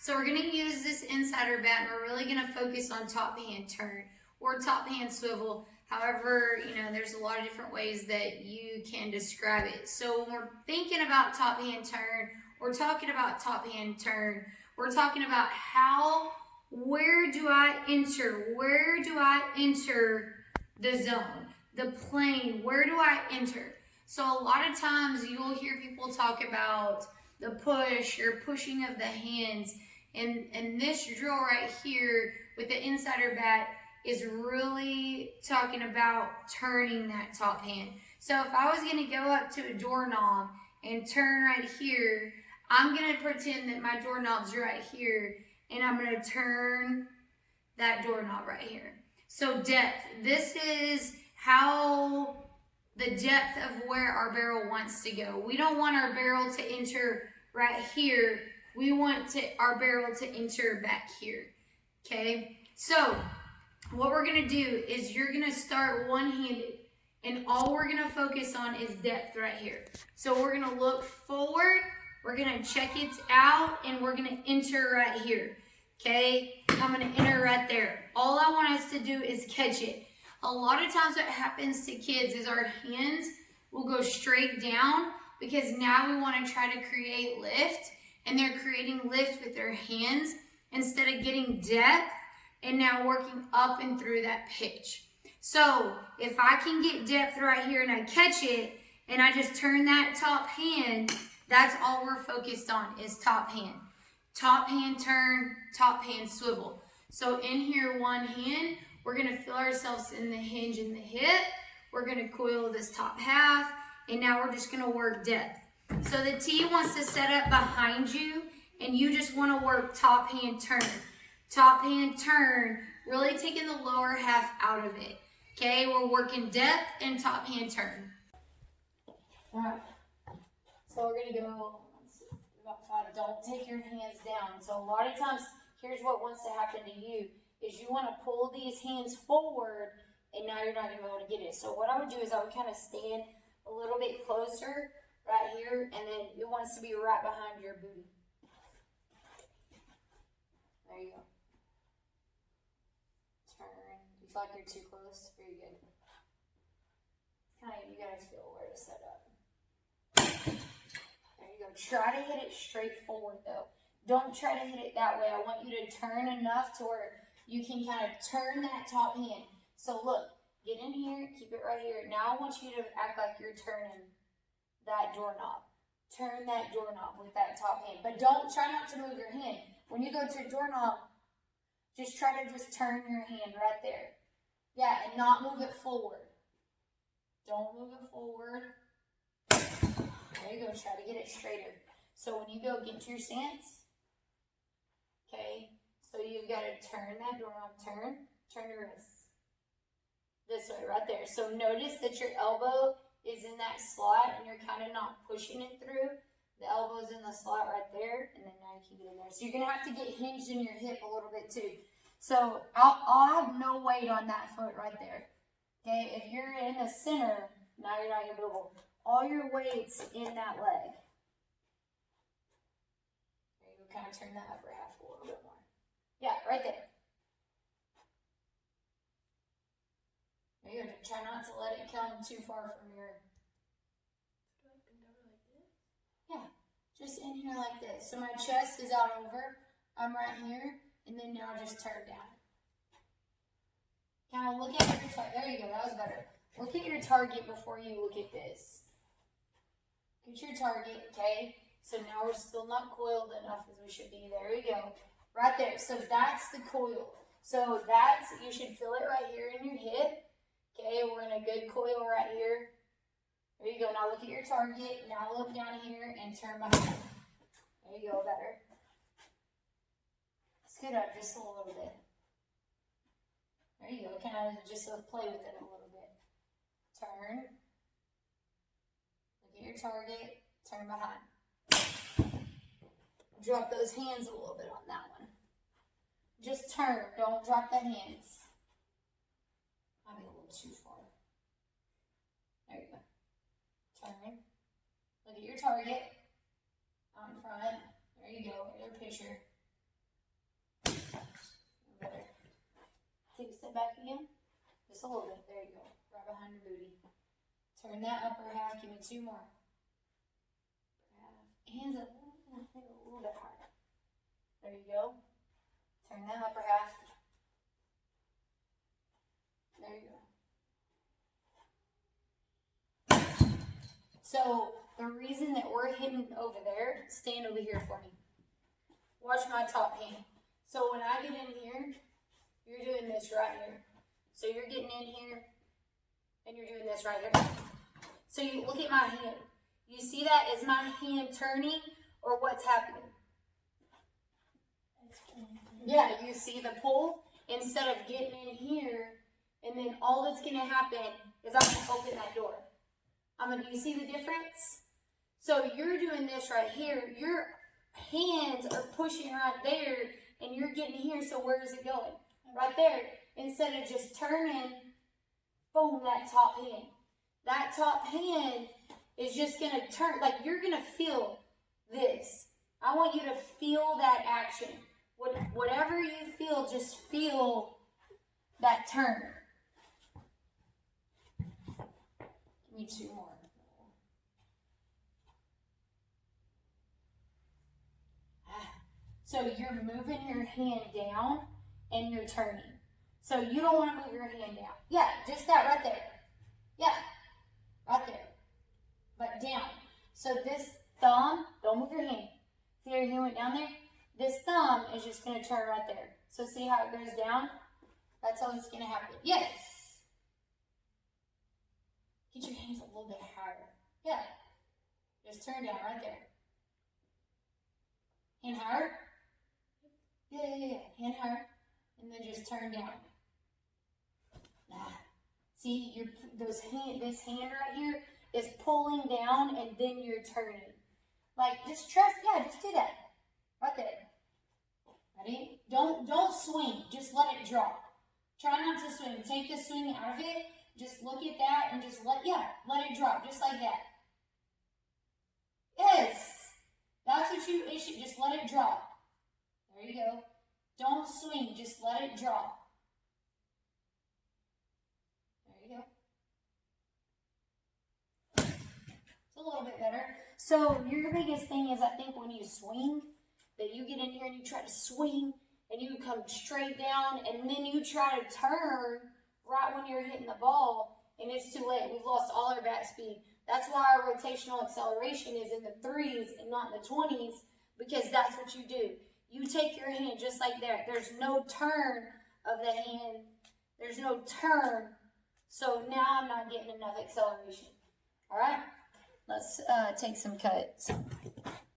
So we're going to use this insider bat, and we're really going to focus on top hand turn or top hand swivel. However, there's a lot of different ways that you can describe it. So when we're thinking about top hand turn, we're talking about top hand turn. We're talking about where do I enter? Where do I enter the zone, the plane? Where do I enter? So a lot of times you will hear people talk about the push or pushing of the hands. And this drill right here with the insider bat is really talking about turning that top hand. So if I was going to go up to a doorknob and turn right here, I'm going to pretend that my doorknob's right here, and I'm going to turn that doorknob right here. So depth. This is how the depth of where our barrel wants to go. We don't want our barrel to enter right here. We want our barrel to enter back here. Okay? So what we're going to do is you're going to start one-handed, and all we're going to focus on is depth right here. So we're going to look forward, we're going to check it out, and we're going to enter right here. Okay? I'm going to enter right there. All I want us to do is catch it. A lot of times what happens to kids is our hands will go straight down because now we want to try to create lift, and they're creating lift with their hands instead of getting depth and now working up and through that pitch. So if I can get depth right here and I catch it and I just turn that top hand, that's all we're focused on is top hand. Top hand turn, top hand swivel. So in here, one hand, we're going to feel ourselves in the hinge in the hip. We're going to coil this top half, and now we're just going to work depth. So the T wants to set up behind you, and you just want to work top hand turn. Top hand turn, really taking the lower half out of it. Okay, we're working depth and top hand turn. All right, so we're going to go about 5. Don't take your hands down. So a lot of times, here's what wants to happen to you, is you want to pull these hands forward, and now you're not going to be able to get it. So what I would do is I would kind of stand a little bit closer right here, and then it wants to be right behind your booty. There you go. Turn. You feel like you're too close? Very good. You gotta feel where to set up. There you go. Try to hit it straight forward though. Don't try to hit it that way. I want you to turn enough to where you can kind of turn that top hand. So look, get in here, keep it right here. Now I want you to act like you're turning that doorknob. Turn that doorknob with that top hand. But try not to move your hand. When you go to a doorknob, just try to just turn your hand right there. Yeah, and not move it forward. Don't move it forward. There you go. Try to get it straighter. So when you go get to your stance, okay, so you've got to turn that doorknob. Turn your wrists. This way, right there. So notice that your elbow is in that slot and you're kind of not pushing it through. The elbow's in the slot right there, and then now you keep it in there. So you're going to have to get hinged in your hip a little bit too. So I'll have no weight on that foot right there. Okay, if you're in the center, now you're not going to move. All your weight's in that leg. There you go, kind of turn that upper half a little bit more. Yeah, right there. There you go, try not to let it come too far from your... Yeah, just in here like this. So my chest is out over. I'm right here. And then now just turn down. Kind of look at your target. There you go. That was better. Look at your target before you look at this. Get your target, okay? So now we're still not coiled enough as we should be. There we go. Right there. So that's the coil. So you should feel it right here in your hip. Okay, we're in a good coil right here. There you go. Now look at your target. Now look down here and turn behind. There you go. Better. Scoot up just a little bit. There you go. Kind of just play with it a little bit. Turn. Look at your target. Turn behind. Drop those hands a little bit on that one. Just turn. Don't drop the hands. Might be a little too far. There you go. Turn. Look at your target. Out in front. There you go. There's your picture. it back again. Just a little bit. There you go. Right behind your booty. Turn that upper half. Give me 2 more. Hands up. A little bit higher. There you go. Turn that upper half. There you go. So the reason that we're hitting over there, stand over here for me. Watch my top hand. So when I get in here, you're doing this right here. So you're getting in here, and you're doing this right here. So you look at my hand. You see that? Is my hand turning, or what's happening? Yeah, you see the pull? Instead of getting in here, and then all that's going to happen is I'm going to open that door. You see the difference? So you're doing this right here. Your hands are pushing right there, and you're getting here, so where is it going? Right there. Instead of just turning, boom, that top hand. That top hand is just going to turn, like you're going to feel this. I want you to feel that action. Whatever you feel, just feel that turn. Give me 2 more. So you're moving your hand down and you're turning. So you don't want to move your hand down. Yeah, just that right there. Yeah, right there. But down. So this thumb, don't move your hand. See how your hand went down there? This thumb is just going to turn right there. So see how it goes down? That's how it's going to happen. Yes. Get your hands a little bit higher. Yeah. Just turn down right there. Hand higher. Yeah. Hand higher. And then just turn down. See, this hand right here is pulling down and then you're turning. Like, just trust, just do that. Right there. Ready? Don't swing. Just let it drop. Try not to swing. Take the swing out of it. Just look at that and just let it drop. Just like that. Yes. That's what it should. Just let it drop. There you go. Don't swing. Just let it drop. There you go. It's a little bit better. So your biggest thing is, I think, when you swing, that you get in here and you try to swing and you come straight down and then you try to turn right when you're hitting the ball and it's too late. We've lost all our back speed. That's why our rotational acceleration is in the 3s and not in the 20s, because that's what you do. You take your hand just like that. There's no turn of the hand. There's no turn. So now I'm not getting enough acceleration. All right? Let's take some cuts.